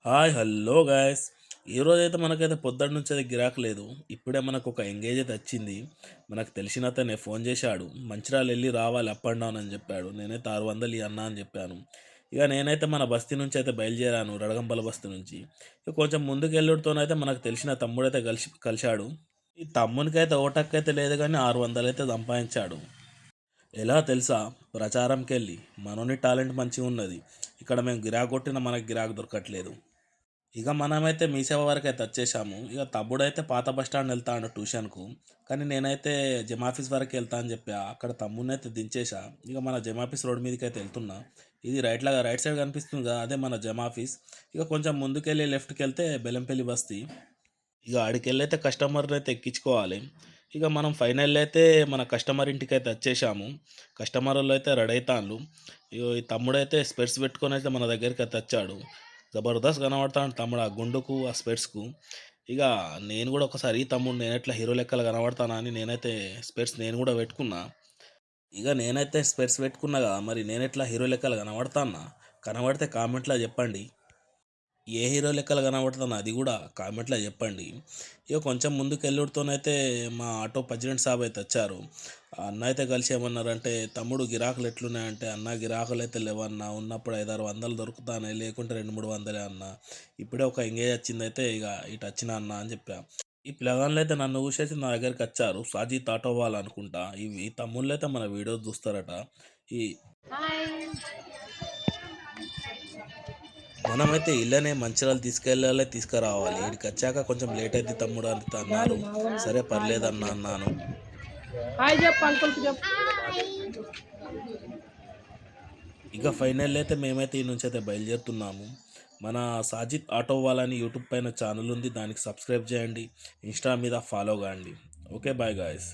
Hi hello guys. ఈరోజైతే మనకైతే పొద్దున్న నుంచి అయితే గిరాకు లేదు. ఇప్పుడే మనకు ఒక ఎంగేజ్ అయితే వచ్చింది. మనకు తెలిసిన అతనే ఫోన్ చేశాడు. మంచిర్యాల వెళ్ళి రావాలి అప్ అండ్ డౌన్ అని చెప్పాడు. నేనైతే 600 అన్నా అని చెప్పాను. ఇక నేనైతే మన బస్తీ నుంచి అయితే బయలుదేరాను, రడగంపల బస్తీ నుంచి. ఇక కొంచెం ముందుకు వెళ్ళుడుతోనైతే మనకు తెలిసిన తమ్ముడైతే కలిశాడు. ఈ తమ్మునికైతే ఓటక్కైతే లేదు కానీ 600 అయితే సంపాదించాడు. ఎలా తెలుసా? ప్రచారంకెళ్ళి. మనోని టాలెంట్ మంచిగా ఉన్నది. ఇక్కడ మేము గిరాకు కొట్టినా మనకు గిరాకు దొరకట్లేదు. ఇక మనమైతే మీ సేవ వరకైతే వచ్చేసాము. ఇక తమ్ముడైతే పాత బస్ స్టాండ్ వెళ్తాడు ట్యూషన్కు. కానీ నేనైతే జమాఫీస్ వరకు వెళ్తా అని చెప్పా. అక్కడ తమ్ముడినైతే దించేసా. ఇక మన జమాఫీస్ రోడ్ మీదకి అయితే వెళ్తున్నా. ఇది రైట్ సైడ్ కనిపిస్తుంది కదా, అదే మన జమాఫీస్. ఇక కొంచెం ముందుకెళ్ళి లెఫ్ట్కి వెళ్తే బెల్లంపల్లి బస్తీ. ఇక ఆడికెళ్ళైతే కస్టమర్ని అయితే ఎక్కించుకోవాలి. ఇక మనం ఫైనల్ అయితే మన కస్టమర్ ఇంటికి అయితే వచ్చేసాము. కస్టమర్ వాళ్ళు అయితే రెడీ అవుతాను. ఇగో ఈ తమ్ముడైతే స్పెట్స్ పెట్టుకొని అయితే మన దగ్గరికి అయితే వచ్చాడు. జబర్దస్త్ కనబడతాడు తమ్ముడు ఆ గుండుకు ఆ స్పెట్స్కు. ఇక నేను కూడా ఒకసారి ఈ తమ్ముడు నేను ఎట్లా హీరో లెక్కలు కనబడతానా అని నేనైతే స్పెట్స్ నేను కూడా పెట్టుకున్నా. ఇక నేనైతే స్పెట్స్ పెట్టుకున్నా కదా, మరి నేను ఎట్లా హీరో లెక్కలు కనబడతానా? కనబడితే కామెంట్లో చెప్పండి. ఏ హీరో లెక్కలు కనబడుతుందో అది కూడా కామెంట్లో చెప్పండి. ఇక కొంచెం ముందుకు వెళ్ళుడుతోనైతే మా ఆటో ప్రెసిడెంట్ సాబ్ అయితే వచ్చారు. ఆ అన్న అయితే కలిసి ఏమన్నారంటే, తమ్ముడు గిరాకులు ఎట్లున్నాయంటే, అన్న గిరాకులు అయితే లేవన్నా, ఉన్నప్పుడు 500-600 దొరుకుతానే, లేకుంటే 200-300 అన్న. ఇప్పుడే ఒక ఎంగేజ్ వచ్చింది అయితే ఇక ఇటు వచ్చిన అన్న అని చెప్పా. ఈ పిల్లగాళ్ళు అయితే నన్ను చూసేసి నా దగ్గరికి వచ్చారు. సాజిద్ ఆటో వాళ్ళు అనుకుంటా. ఈ తమ్ముళ్ళు అయితే మన వీడియోస్ చూస్తారట. ఈ మనమైతే ఇళ్ళనే మంచిర్యాల తీసుకెళ్ళాలి, తీసుకురావాలి. ఈడికి వచ్చాక కొంచెం లేట్ అయితే తమ్ముడు అని అన్నారు. సరే పర్లేదన్నా అన్నాను. హాయ్ చెప్పు అంకుల్కి చెప్పు. ఇక ఫైనల్ అయితే మేమైతే ఈ నుంచి అయితే బయలుదేరుతున్నాము. మన సాజిద్ ఆటో వాళ్ళని యూట్యూబ్ పైన ఛానల్ ఉంది, దానికి సబ్స్క్రైబ్ చేయండి. ఇన్స్టా మీద ఫాలో కాండి. Okay bye guys.